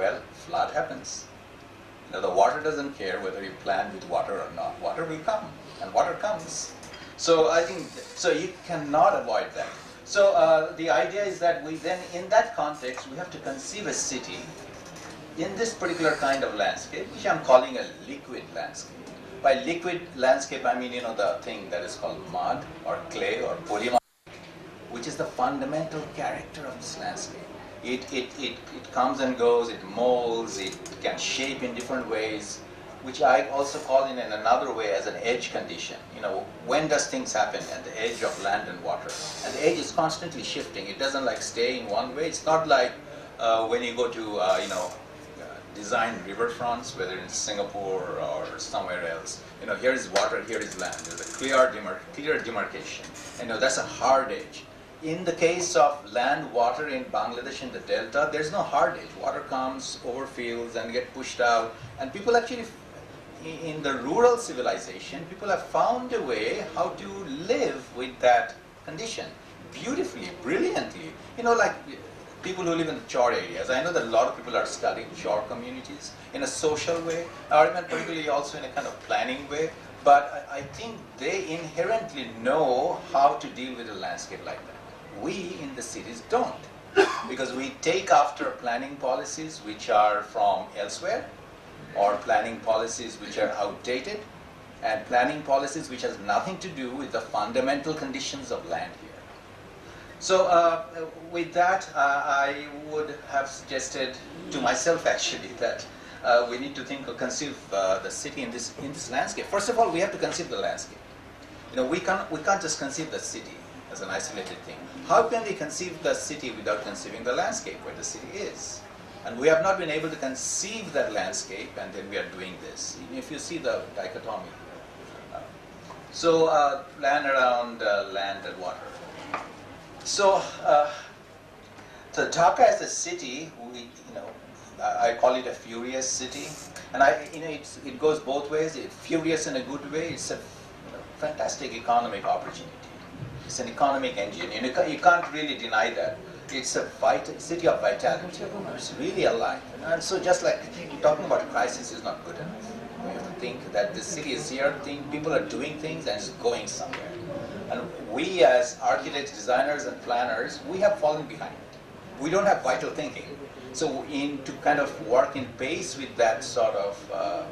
Well, flood happens. You know, the water doesn't care whether you plan with water or not. Water will come, and water comes. So I think, so you cannot avoid that. So the idea is that we then, in that context, we have to conceive a city in this particular kind of landscape, which I'm calling a liquid landscape. By liquid landscape, I mean, you know, the thing that is called mud or clay or polymer, which is the fundamental character of this landscape. It comes and goes, it molds, it can shape in different ways, which I also call in another way as an edge condition. You know, when does things happen at the edge of land and water? And the edge is constantly shifting. It doesn't like stay in one way. It's not like when you go to, you know, design riverfronts, whether in Singapore or somewhere else. You know, here is water, here is land. There's a clear demarcation. You know, that's a hard edge. In the case of land, water in Bangladesh in the delta, there's no hard edge. Water comes over fields and get pushed out. And people actually, in the rural civilization, people have found a way how to live with that condition beautifully, brilliantly. You know, like people who live in the chore areas. I know that a lot of people are studying chore communities in a social way, or even particularly also in a kind of planning way. But I think they inherently know how to deal with a landscape like that. We in the cities don't, because we take after planning policies which are from elsewhere, or planning policies which are outdated, and planning policies which has nothing to do with the fundamental conditions of land here. So with that, I would have suggested to myself actually that we need to think or conceive the city in this landscape. First of all, we have to conceive the landscape. You know, we can't just conceive the city as an isolated thing. How can we conceive the city without conceiving the landscape where the city is? And we have not been able to conceive that landscape, and then we are doing this. If you see the dichotomy here. So plan around land and water. So Dhaka as a city, I call it a furious city, and it goes both ways. It's furious in a good way. It's a fantastic economic opportunity. It's an economic engine, and you can't really deny that. It's a city of vitality. It's really alive. And so just like talking about crisis is not good enough. We have to think that the city is here, people are doing things and it's going somewhere. And we as architects, designers and planners, we have fallen behind. We don't have vital thinking. So to kind of work in pace with that sort of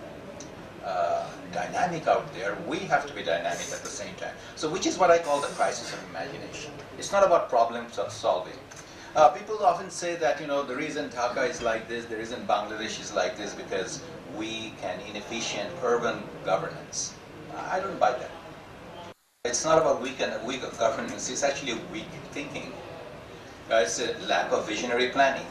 dynamic out there, we have to be dynamic at the same time. So which is what I call the crisis of imagination. It's not about problem solving. People often say that, the reason Dhaka is like this, the reason Bangladesh is like this, because we can inefficient urban governance. I don't buy that. It's not about weak governance, it's actually weak thinking. It's a lack of visionary planning.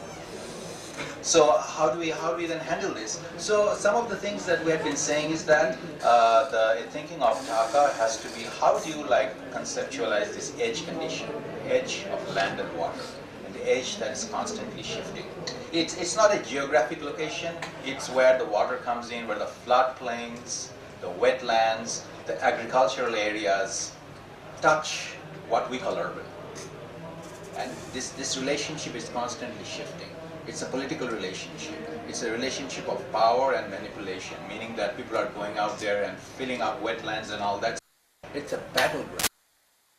So how do we then handle this? So some of the things that we have been saying is that the thinking of Dhaka has to be, how do you conceptualize this edge condition, edge of land and water, and the edge that is constantly shifting. It's not a geographic location, it's where the water comes in, where the floodplains, the wetlands, the agricultural areas touch what we call urban. And this relationship is constantly shifting. It's a political relationship. It's a relationship of power and manipulation, meaning that people are going out there and filling up wetlands and all that. It's a battleground.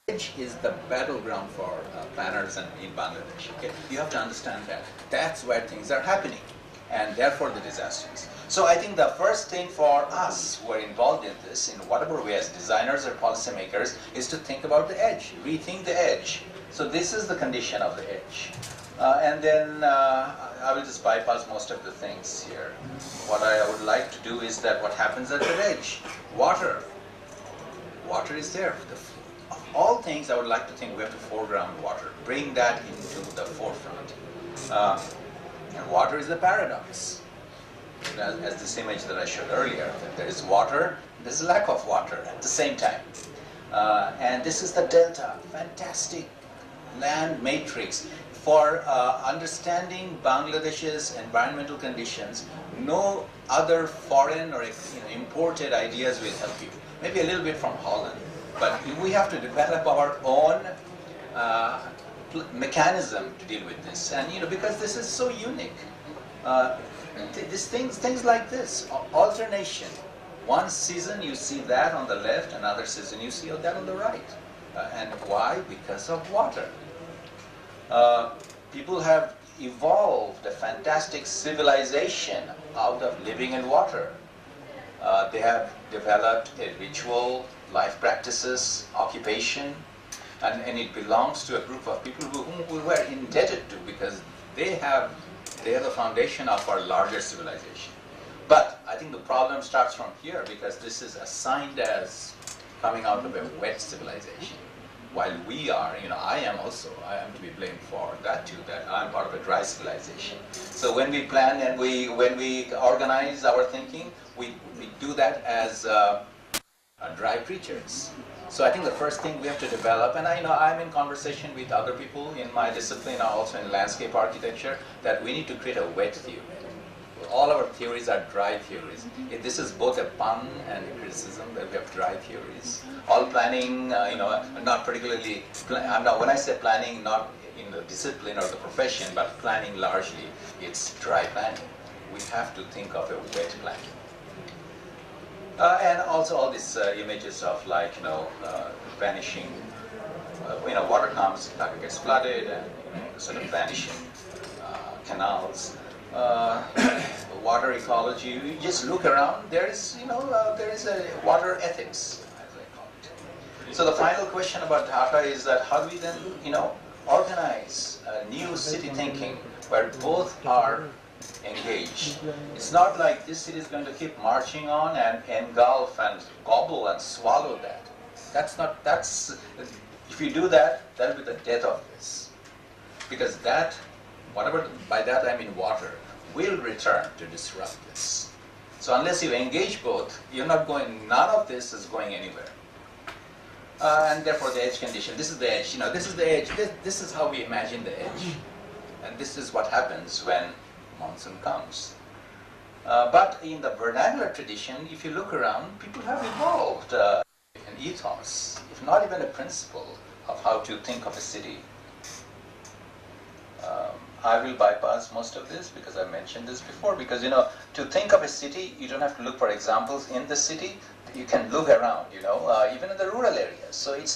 Edge is the battleground for planners and in Bangladesh. Okay? You have to understand that. That's where things are happening, and therefore the disasters. So I think the first thing for us who are involved in this, in whatever way as designers or policymakers, is to think about the edge, rethink the edge. So this is the condition of the edge. And then I will just bypass most of the things here. What I would like to do is that what happens at the edge? Water. Water is there. Of all things, I would like to think we have to foreground water. Bring that into the forefront. And water is the paradox. As this image that I showed earlier, that there is water, there's a lack of water at the same time. And this is the delta. Fantastic land matrix. For understanding Bangladesh's environmental conditions, no other foreign or imported ideas will help you. Maybe a little bit from Holland, but we have to develop our own mechanism to deal with this. And because this is so unique. Uh, things like this, alternation. One season you see that on the left, another season you see that on the right. And why? Because of water. People have evolved a fantastic civilization out of living in water. They have developed a ritual, life practices, occupation, and it belongs to a group of people whom we were indebted to because they are the foundation of our larger civilization. But I think the problem starts from here because this is assigned as coming out of a wet civilization. While we are, I am to be blamed for that too, that I'm part of a dry civilization. So when we plan and when we organize our thinking, we do that as dry preachers. So I think the first thing we have to develop, and I'm in conversation with other people in my discipline, also in landscape architecture, that we need to create a wet theory. All our theories are dry theories. This is both a pun and a criticism that we have dry theories. All planning, not particularly, when I say planning, not in the discipline or the profession, but planning largely, it's dry planning. We have to think of a wet planning. And also all these images of vanishing, water comes, Dhaka gets flooded, and sort of vanishing canals. Water ecology. You just look around. There is a water ethics, as I call it. So the final question about Dhaka is that how do we then, organize new city thinking where both are engaged? It's not like this city is going to keep marching on and engulf and gobble and swallow that. If you do that, that'll be the death of this. Because that, by that I mean water, will return to disrupt this. So unless you engage both, none of this is going anywhere. And therefore the edge condition, this is the edge, this is the edge, this is how we imagine the edge. And this is what happens when monsoon comes. But in the vernacular tradition, if you look around, people have evolved an ethos, if not even a principle, of how to think of a city. I will bypass most of this because I mentioned this before, because to think of a city, you don't have to look for examples in the city. You can look around, even in the rural areas. So it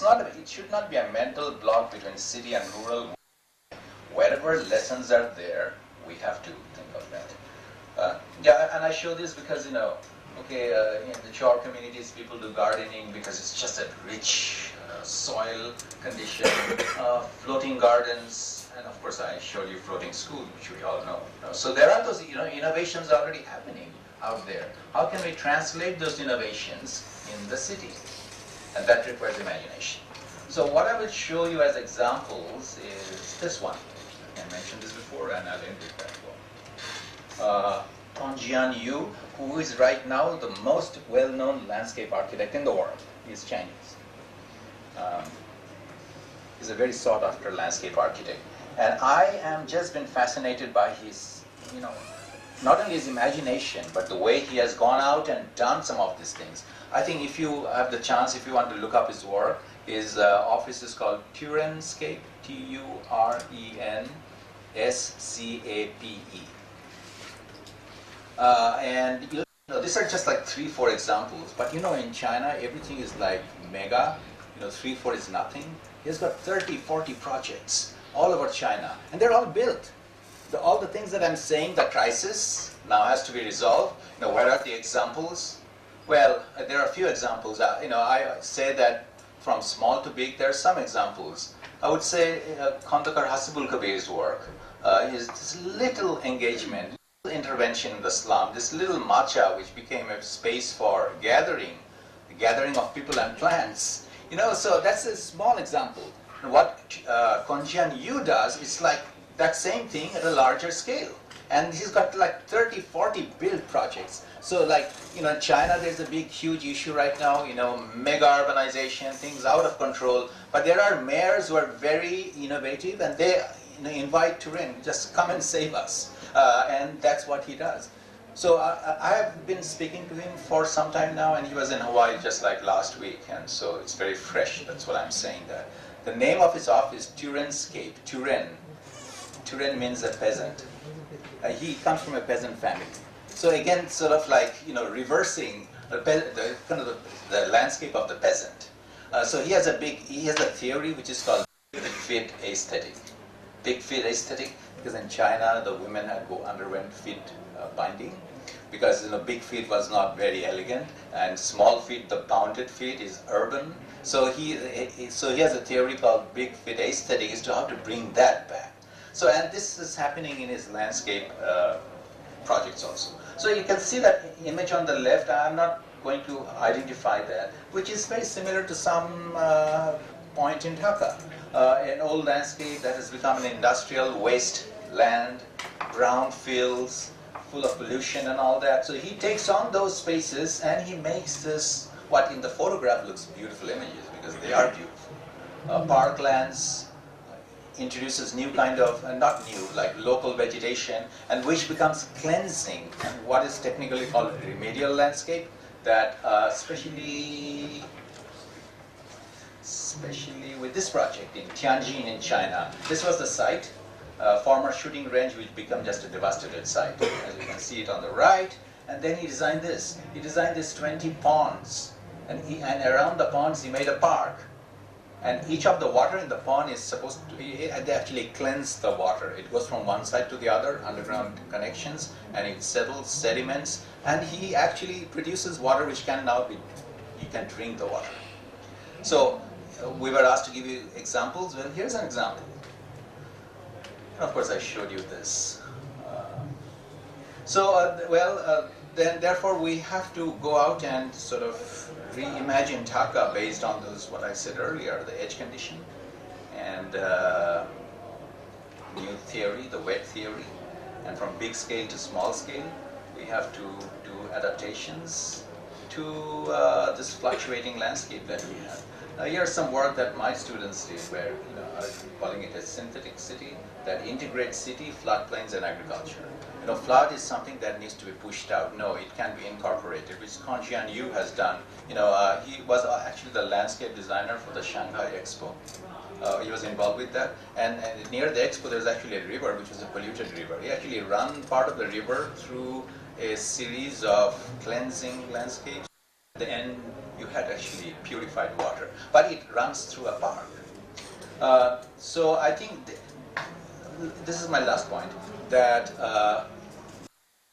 should not be a mental block between city and rural. Wherever lessons are there, we have to think of that. And I show this because, in the Chor communities, people do gardening because it's just a rich soil condition, floating gardens, and of course I showed you floating school, which we all know. So there are those innovations already happening out there. How can we translate those innovations in the city? And that requires imagination. So what I will show you as examples is this one. I mentioned this before, and I'll end with that one. Tongjian Yu, who is right now the most well-known landscape architect in the world. He's Chinese. He's a very sought-after landscape architect. And I am just been fascinated by his, not only his imagination, but the way he has gone out and done some of these things. I think if you have the chance, if you want to look up his work, his office is called Turenscape, Turenscape. And these are just like 3-4 examples. But in China, everything is like mega. 3-4 is nothing. He's got 30-40 projects all over China, and they're all built. All the things that I'm saying, the crisis now has to be resolved. Where are the examples? Well, there are a few examples. I say that from small to big, there are some examples. I would say Khandakar Hasibul Kabir's work is this little engagement, little intervention in the slum, this little matcha which became a space for the gathering of people and plants. So that's a small example. What Tongjian Yu does is like that same thing at a larger scale. And he's got like 30-40 build projects. So in China there's a big, huge issue right now, mega urbanization, things out of control. But there are mayors who are very innovative and they invite Turin, just come and save us. And that's what he does. So I have been speaking to him for some time now, and he was in Hawaii just like last week. And so it's very fresh, that's what I'm saying there. The name of his office, Turenscape. Turen means a peasant. He comes from a peasant family. So again, sort of like, reversing the landscape of the peasant. So he has a theory which is called big fit aesthetic. Big fit aesthetic, because in China the women underwent feet binding, because big feet was not very elegant, and small feet, the pounded feet, is urban. So he has a theory called big fit aesthetic, is to how to bring that back. So, and this is happening in his landscape projects also. So you can see that image on the left. I'm not going to identify that, which is very similar to some point in Dhaka, an old landscape that has become an industrial waste land, brown fields, full of pollution and all that. So he takes on those spaces and he makes this, what in the photograph looks beautiful images, because they are beautiful. Parklands, introduces new kind of, not new, like local vegetation, and which becomes cleansing, and what is technically called remedial landscape, that especially with this project in Tianjin in China, this was the site, former shooting range, which became just a devastated site. As you can see it on the right, and then he designed this. He designed this 20 ponds, and around the ponds he made a park. And each of the water in the pond is supposed to, they actually cleanse the water. It goes from one side to the other, underground connections, and it settles sediments. And he actually produces water which can now be, you can drink the water. So we were asked to give you examples. Well, here's an example. And of course, I showed you this. Then therefore we have to go out and sort of reimagine Dhaka based on those, what I said earlier, the edge condition, and new theory, the wet theory, and from big scale to small scale, we have to do adaptations to this fluctuating landscape that we have. Here's some work that my students did, where I'm calling it a synthetic city that integrates city, floodplains, and agriculture. Flood is something that needs to be pushed out. No, it can be incorporated, which Kanjian Yu has done. He was actually the landscape designer for the Shanghai Expo. He was involved with that. And near the Expo, there's actually a river, which was a polluted river. He actually ran part of the river through a series of cleansing landscapes. At the end, you had actually purified water. But it runs through a park. So I think this is my last point, that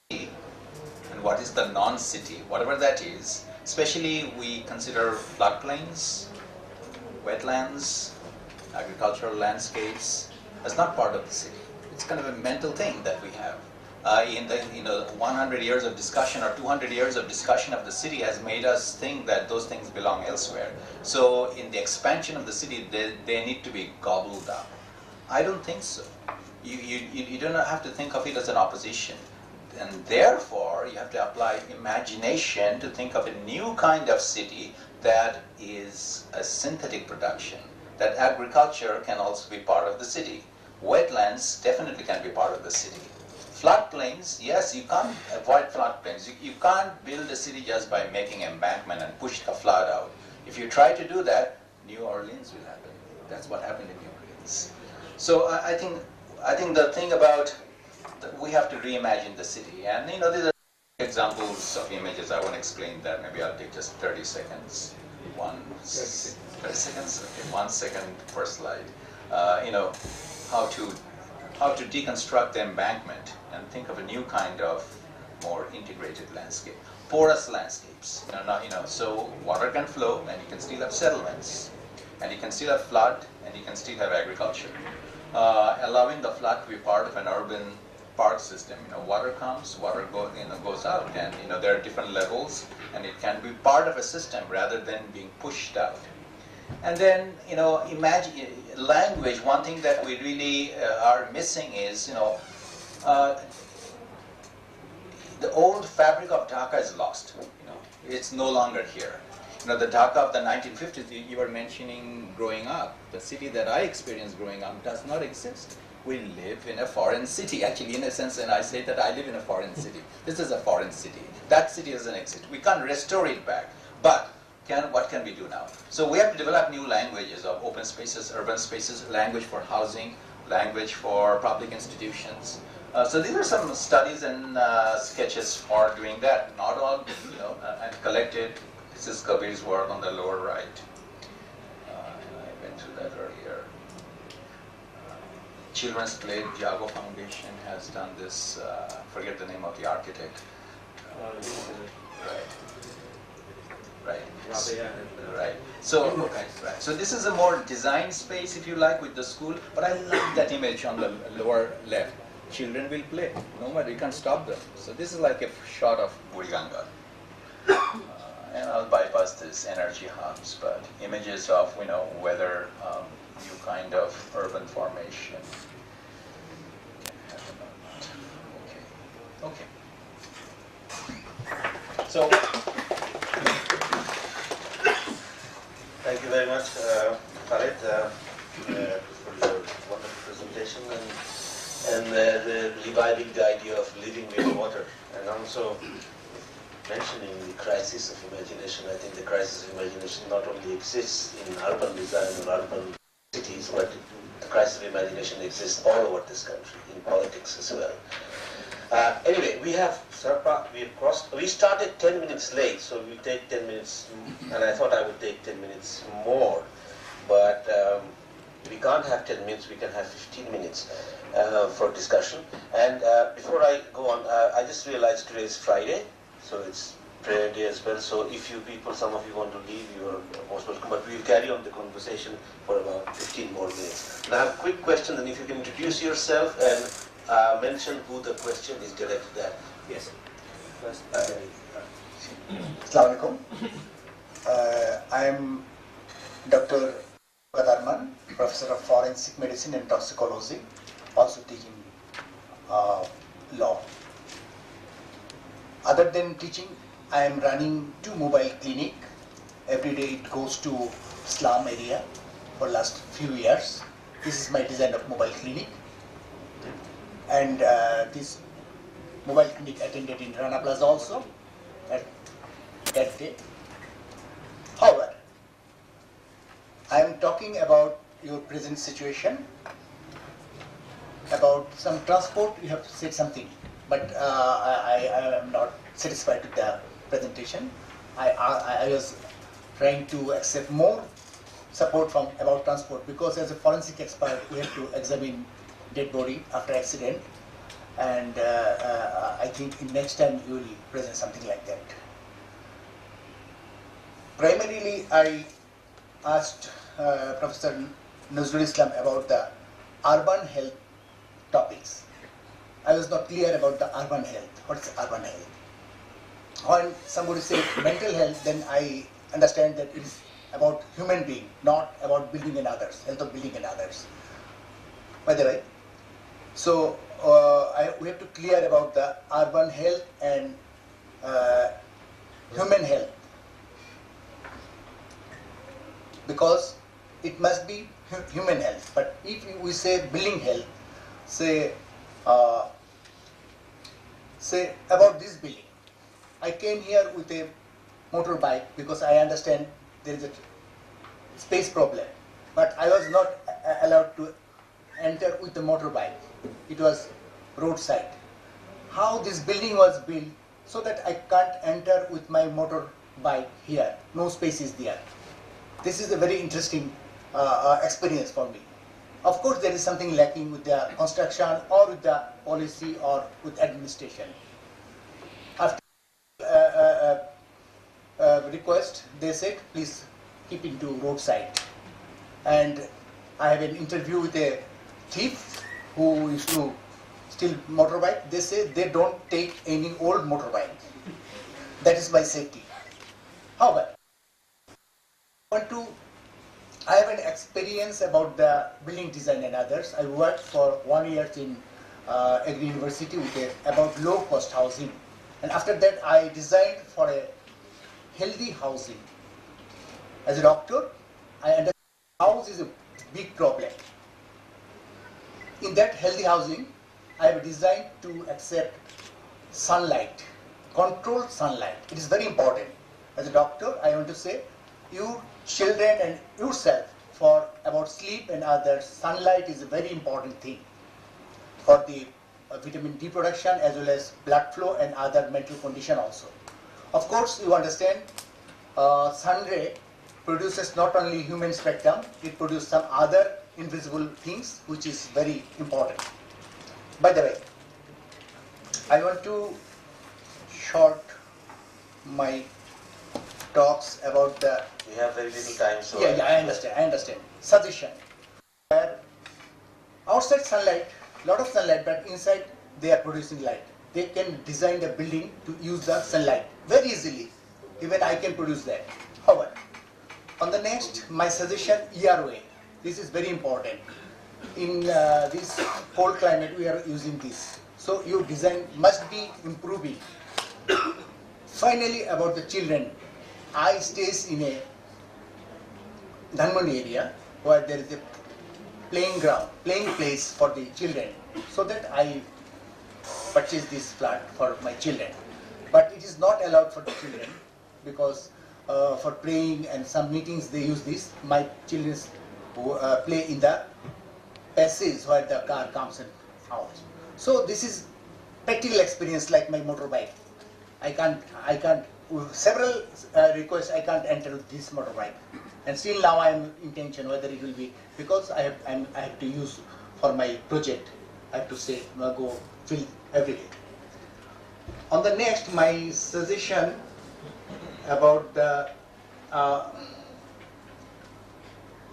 and what is the non-city, whatever that is, especially we consider floodplains, wetlands, agricultural landscapes as not part of the city. It's kind of a mental thing that we have. In the 100 years of discussion or 200 years of discussion of the city has made us think that those things belong elsewhere. So in the expansion of the city, they need to be gobbled up. I don't think so. You don't have to think of it as an opposition. And therefore, you have to apply imagination to think of a new kind of city that is a synthetic production, that agriculture can also be part of the city. Wetlands definitely can be part of the city. Floodplains, yes, you can't avoid floodplains. You can't build a city just by making embankment and push the flood out. If you try to do that, New Orleans will happen. That's what happened in New Orleans. So I think the thing about we have to reimagine the city, and these are examples of images. I won't explain that. Maybe I'll take just 30 seconds. 30 seconds. Okay, 1 second per slide. How to deconstruct the embankment and think of a new kind of more integrated landscape, porous landscapes. So water can flow, and you can still have settlements, and you can still have flood, and you can still have agriculture. Allowing the flood to be part of an urban park system. Water comes, water goes out, and there are different levels, and it can be part of a system rather than being pushed out. And then imagine language. One thing that we really are missing is the old fabric of Dhaka is lost. It's no longer here. The Dhaka of the 1950s you were mentioning growing up, the city that I experienced growing up does not exist. We live in a foreign city, actually, in a sense, and I say that I live in a foreign city. This is a foreign city. That city doesn't exist. We can't restore it back. But what can we do now? So we have to develop new languages of open spaces, urban spaces, language for housing, language for public institutions, So these are some studies and sketches for doing that. Not all, and collected. This is Kabir's work on the lower right. And I went through that earlier. Children's Play, Jago Foundation has done this. Forget the name of the architect. Right. Right. Right. So, okay, right. So this is a more design space, if you like, with the school. But I love that image on the lower left. Children will play. Nobody can stop them. So this is like a shot of Buriganga. And I'll bypass this energy hubs, but images of, weather, new kind of urban formation. Okay. So. Thank you very much, Khalid, for your wonderful presentation and reviving the idea of living with water, and also mentioning the crisis of imagination. I think the crisis of imagination not only exists in urban design or urban cities, but the crisis of imagination exists all over this country, in politics as well. Anyway, we started 10 minutes late, so we'll take 10 minutes, and I thought I would take 10 minutes more, but we can't have 10 minutes, we can have 15 minutes for discussion. And before I go on, I just realized today is Friday, so it's prayer day as well, so if you people, some of you want to leave, you are most welcome, but we'll carry on the conversation for about 15 more minutes. Now, a quick question, and if you can introduce yourself and mention who the question is directed at. Yes. First, Assalamu alaikum. I am Dr. Kadarman, Professor of Forensic Medicine and Toxicology, also teaching law. Other than teaching, I am running 2 mobile clinic. Every day it goes to slum area for last few years. This is my design of mobile clinic. And this mobile clinic attended in Rana Plaza also at that day. However, I am talking about your present situation, about some transport. You have said something, but I am not satisfied with the presentation. I was trying to accept more support from about transport, because as a forensic expert, we have to examine dead body after accident, and I think in next time you will present something like that. Primarily, I asked Professor Nazrul Islam about the urban health topics. I was not clear about the urban health. What is urban health? When somebody says mental health, then I understand that it is about human being, not about building and others, health of building and others. By the way, so we have to clear about the urban health and human health, because it must be human health. But if we say building health, say about this building, I came here with a motorbike because I understand there is a space problem, but I was not allowed to enter with the motorbike. It was roadside. How this building was built so that I can't enter with my motorbike here. No space is there. This is a very interesting experience for me. Of course, there is something lacking with the construction or with the policy or with administration. After request, they said, please keep into roadside. And I have an interview with a thief who used to steal motorbike. They say they don't take any old motorbike. That is my safety. However, I have an experience about the building design and others. I worked for 1 year in Agri University with about low cost housing. And after that, I designed for a healthy housing. As a doctor, I understand house is a big problem. In that healthy housing, I have designed to accept sunlight, controlled sunlight. It is very important. As a doctor, I want to say, you children and yourself, for about sleep and others, sunlight is a very important thing for the vitamin D production as well as blood flow and other mental condition also. Of course, you understand sun ray produces not only human spectrum, it produces some other invisible things which is very important. By the way, I want to short my talks about the. We have very little time, so Yeah, I understand. Suggestion. Outside sunlight, lot of sunlight, but inside they are producing light. They can design the building to use the sunlight very easily. Even I can produce that. However, on the next, my suggestion, EROA. This is very important. In this cold climate, we are using this. So your design must be improving. Finally, about the children, I stays in a Dhanmondi area where there is a playing place for the children. So that I purchased this flat for my children. But it is not allowed for the children because for praying and some meetings they use this. My children play in the passage where the car comes and out. So this is practical experience like my motorbike. I can't. Several requests I can't enter this motorbike, and still now I am in tension whether it will be because I have to use for my project. I have to say go fill every day. On the next, my suggestion about the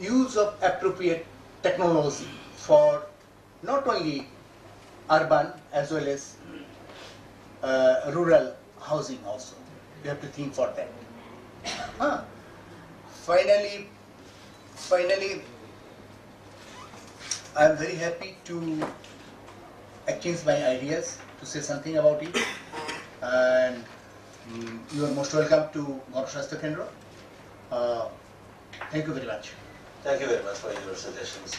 use of appropriate technology for not only urban as well as rural housing also. You have to think for that. Finally, I am very happy to exchange my ideas, to say something about it. And you are most welcome to Ganashastra Kendra. Thank you very much. Thank you very much for your suggestions.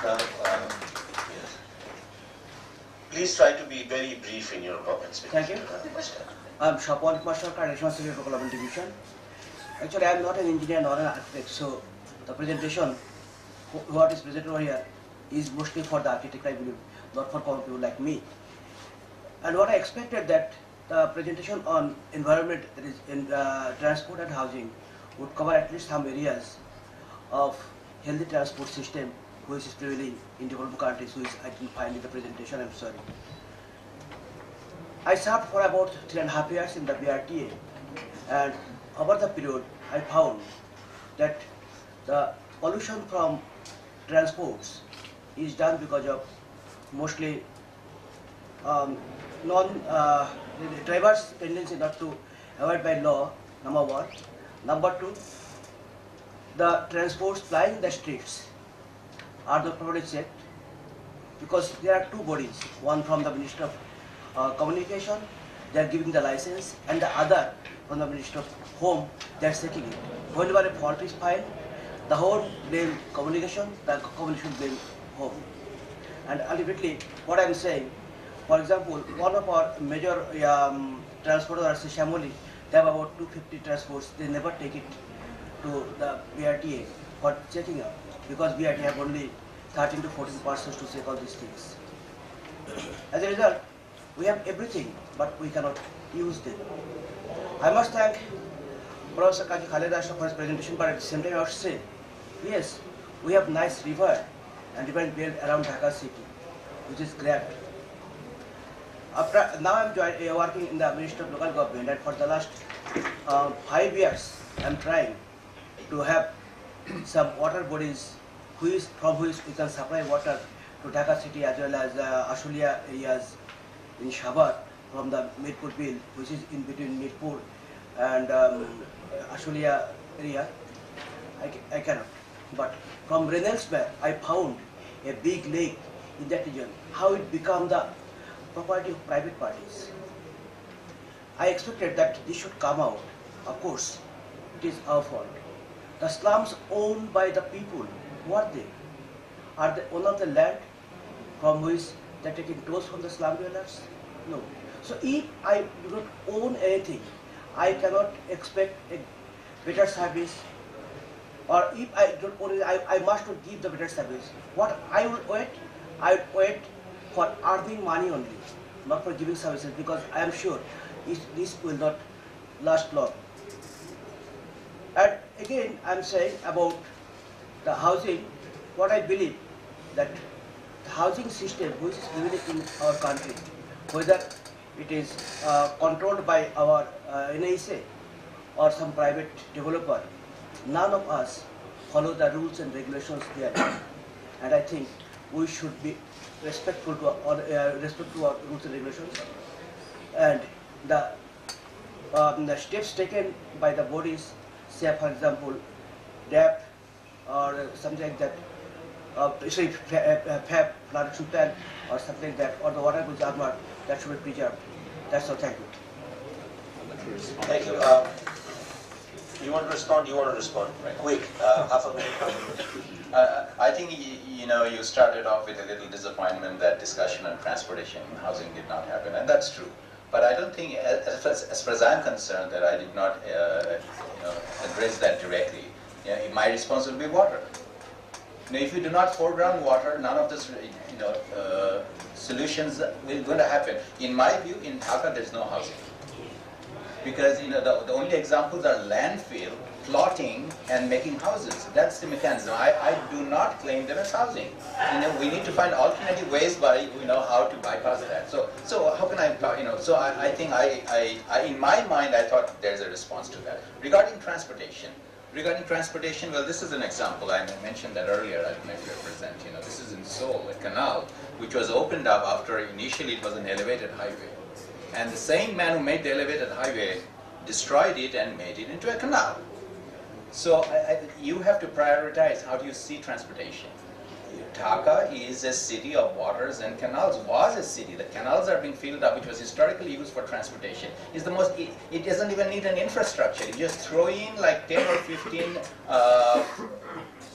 Now, yes. Please try to be very brief in your comments. Thank you. I'm Shapwan Kumar Sarkar, National Civil Local Division. Actually, I'm not an engineer nor an architect, so the presentation, what is presented over here, is mostly for the architect, I believe, not for common people like me. And what I expected that the presentation on environment, that is in transport and housing, would cover at least some areas of healthy transport system, which is prevailing in developed countries, which I didn't find in the presentation. I'm sorry. I served for about 3.5 years in the BRTA, and over the period, I found that the pollution from transports is done because of mostly drivers' tendency not to avoid by law, number one. Number two, the transports plying the streets are not properly checked because there are two bodies, one from the Ministry of Communication, they are giving the license, and the other from the Ministry of Home, they are checking it. Whenever a fault is filed, the Home blame Communication, the Communication blame Home. And ultimately, what I am saying, for example, one of our major transporters, Shamoli, they have about 250 transports, they never take it to the BRTA for checking up because BRTA have only 13 to 14 persons to check all these things. As a result, we have everything, but we cannot use them. I must thank Professor Kaji Khaled Ashraf for his presentation, but at the same time I would say, yes, we have nice river and river built around Dhaka city, which is great. Now I'm working in the Ministry of Local Government, and for the last 5 years, I'm trying to have some water bodies from which we can supply water to Dhaka city as well as Ashulia areas in Shabar from the Mirpur Bill, which is in between Mirpur and Ashulia area. I cannot. But from Renelsberg, I found a big lake in that region. How it became the property of private parties. I expected that this should come out. Of course, it is our fault. The slums owned by the people, who are they? Are they owner of the land from which they are taking tolls from the slum dwellers? No. So if I do not own anything, I cannot expect a better service. Or if I don't own it, I must not give the better service. What I will wait? I would wait for earning money only, not for giving services, because I am sure this will not last long. And again, I am saying about the housing, what I believe that the housing system which is prevailing in our country, whether it is controlled by our NISA or some private developer, none of us follow the rules and regulations there. And I think we should be respectful to our rules and regulations. And the steps taken by the bodies, say for example, DAP or something like that, say FAB, flood action plan or something like that, or the water goods armor, that should be preserved. That's all. Thank you. Thank you. You want to respond? You want to respond? Right. Quick, half a minute. I think you started off with a little disappointment that discussion on transportation and housing did not happen, and that's true. But I don't think, as far as I'm concerned, that I did not address that directly. My response will be water. If you do not foreground water, none of this solutions will going to happen. In my view, in Dhaka, there's no housing. Because the only examples are landfill, plotting, and making houses. That's the mechanism. I do not claim them as housing. We need to find alternative ways by how to bypass that. So how can I So I think in my mind I thought there's a response to that. Regarding transportation, well, this is an example. I mentioned that earlier. I don't know if you're present. This is in Seoul, a canal which was opened up after initially it was an elevated highway. And the same man who made the elevated highway destroyed it and made it into a canal. So you have to prioritize how do you see transportation. Dhaka is a city of waters and canals, was a city. The canals are being filled up, which was historically used for transportation. It doesn't even need an infrastructure. You just throw in like 10 or 15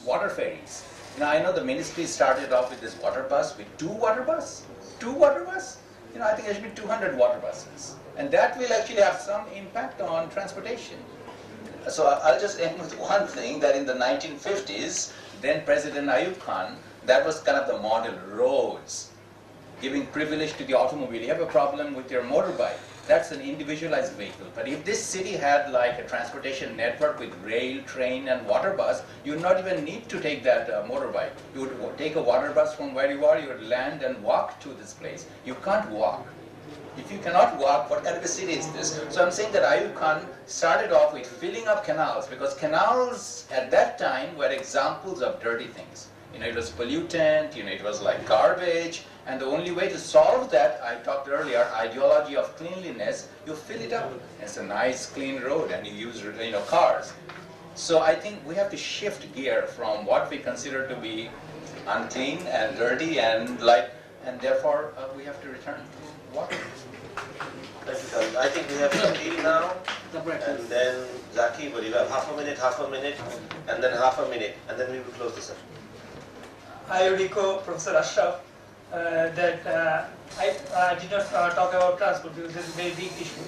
water ferries. I know the ministry started off with this water bus, with two water bus. I think there should be 200 water buses. And that will actually have some impact on transportation. So I'll just end with one thing, that in the 1950s, then President Ayub Khan, that was kind of the model, roads, giving privilege to the automobile. You have a problem with your motorbike, that's an individualized vehicle. But if this city had like a transportation network with rail, train, and water bus, you would not even need to take that motorbike. You would take a water bus from where you are, you would land and walk to this place. You can't walk. If you cannot walk, what kind of a city is this? So I'm saying that Ayub Khan started off with filling up canals, because canals at that time were examples of dirty things. It was pollutant, it was like garbage, and the only way to solve that, I talked earlier, ideology of cleanliness, you fill it up. It's a nice clean road and you use cars. So I think we have to shift gear from what we consider to be unclean and dirty and therefore we have to return to water. Thank you, Khalid. I think we have Shakil now, and then Zaki, but you have half a minute, and then half a minute, and then we will close the session. I would echo Professor Ashraf that I did not talk about transport because this is a very big issue.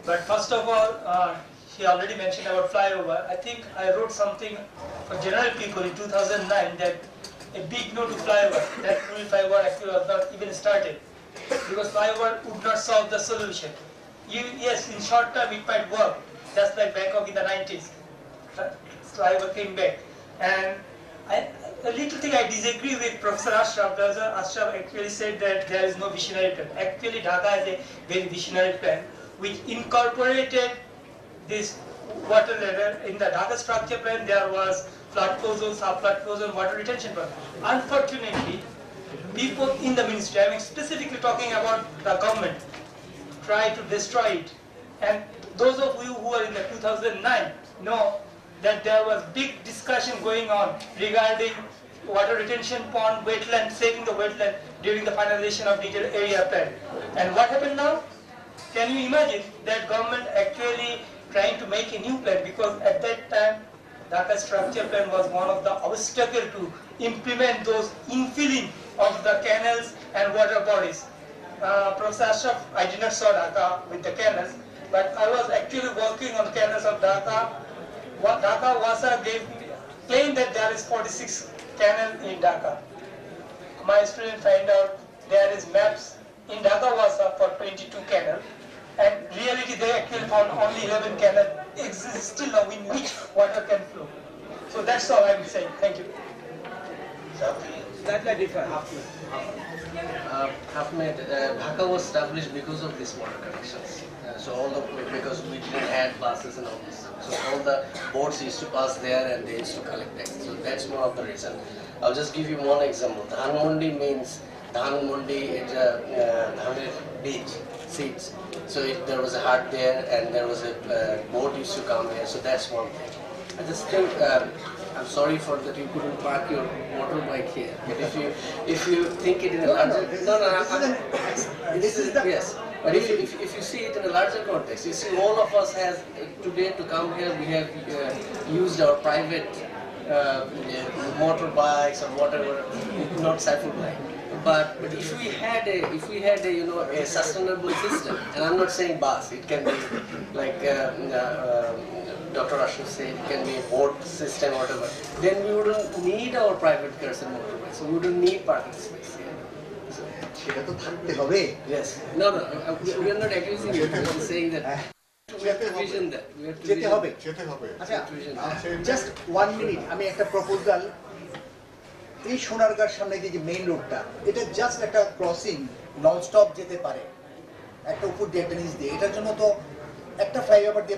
But first of all, he already mentioned about flyover. I think I wrote something for general people in 2009 that a big no to flyover. That flyover actually was not even started because flyover would not solve the solution. Yes, in short term it might work, just like Bangkok in the 90s. Flyover came back. And a little thing I disagree with Professor Ashraf. Professor Ashraf actually said that there is no visionary plan. Actually, Dhaka has a very visionary plan which incorporated this water level. In the Dhaka structure plan, there was flood flow zone, sub-flood flow zone, water retention plan. Unfortunately, people in the ministry, I am specifically talking about the government, try to destroy it. And those of you who are in the 2009 know that there was big discussion going on regarding water retention pond, wetland, saving the wetland during the finalization of detailed area plan. And what happened now? Can you imagine that government actually trying to make a new plan, because at that time Dhaka structure plan was one of the obstacles to implement those infilling of the canals and water bodies. Professor Ashraf, I did not saw Dhaka with the canals, but I was actually working on canals of Dhaka. Dhaka Wasa claimed that there is 46 canals in Dhaka. My student find out there is maps in Dhaka Wasa for 22 canal, and reality they actually found only 11 canal exist still now in which water can flow. So that's all I'm saying. Thank you. Slightly different. Half minute. Dhaka was established because of these water connections. So all the because we didn't have buses and all this. So all the boats used to pass there and they used to collect tax. So that's one of the reason. I'll just give you one example. Dhanmundi means Dhanmundi is Dhaner beach, seeds. So there was a hut there and there was a boat used to come here. So that's one thing. I just think I'm sorry for that you couldn't park your motorbike here. But if you think it in a larger this is yes. But if you see it in a larger context, you see all of us has today to come here. We have used our private motorbikes or whatever, not self-reliant. But if we had a you know a sustainable system, and I'm not saying bus, it can be like Dr. Ashraf said, it can be a boat system or whatever. Then we wouldn't need our private cars and motorbikes. So we wouldn't need parking space here. সেটা তো থাকতে হবে। Yes. No. We are not accusing you. We are saying that we have to vision that. We have to যেতে হবে। আচ্ছা, just 1 minute আমি একটা proposal, এই সোনারগাঁর সামনে যে মেইন রোডটা, এটা জাস্ট একটা ক্রসিং নন স্টপ যেতে পারে একটা উপর দিয়ে একটা নিচ দিয়ে, এটার জন্য তো একটা ফ্লাইওভার দিয়ে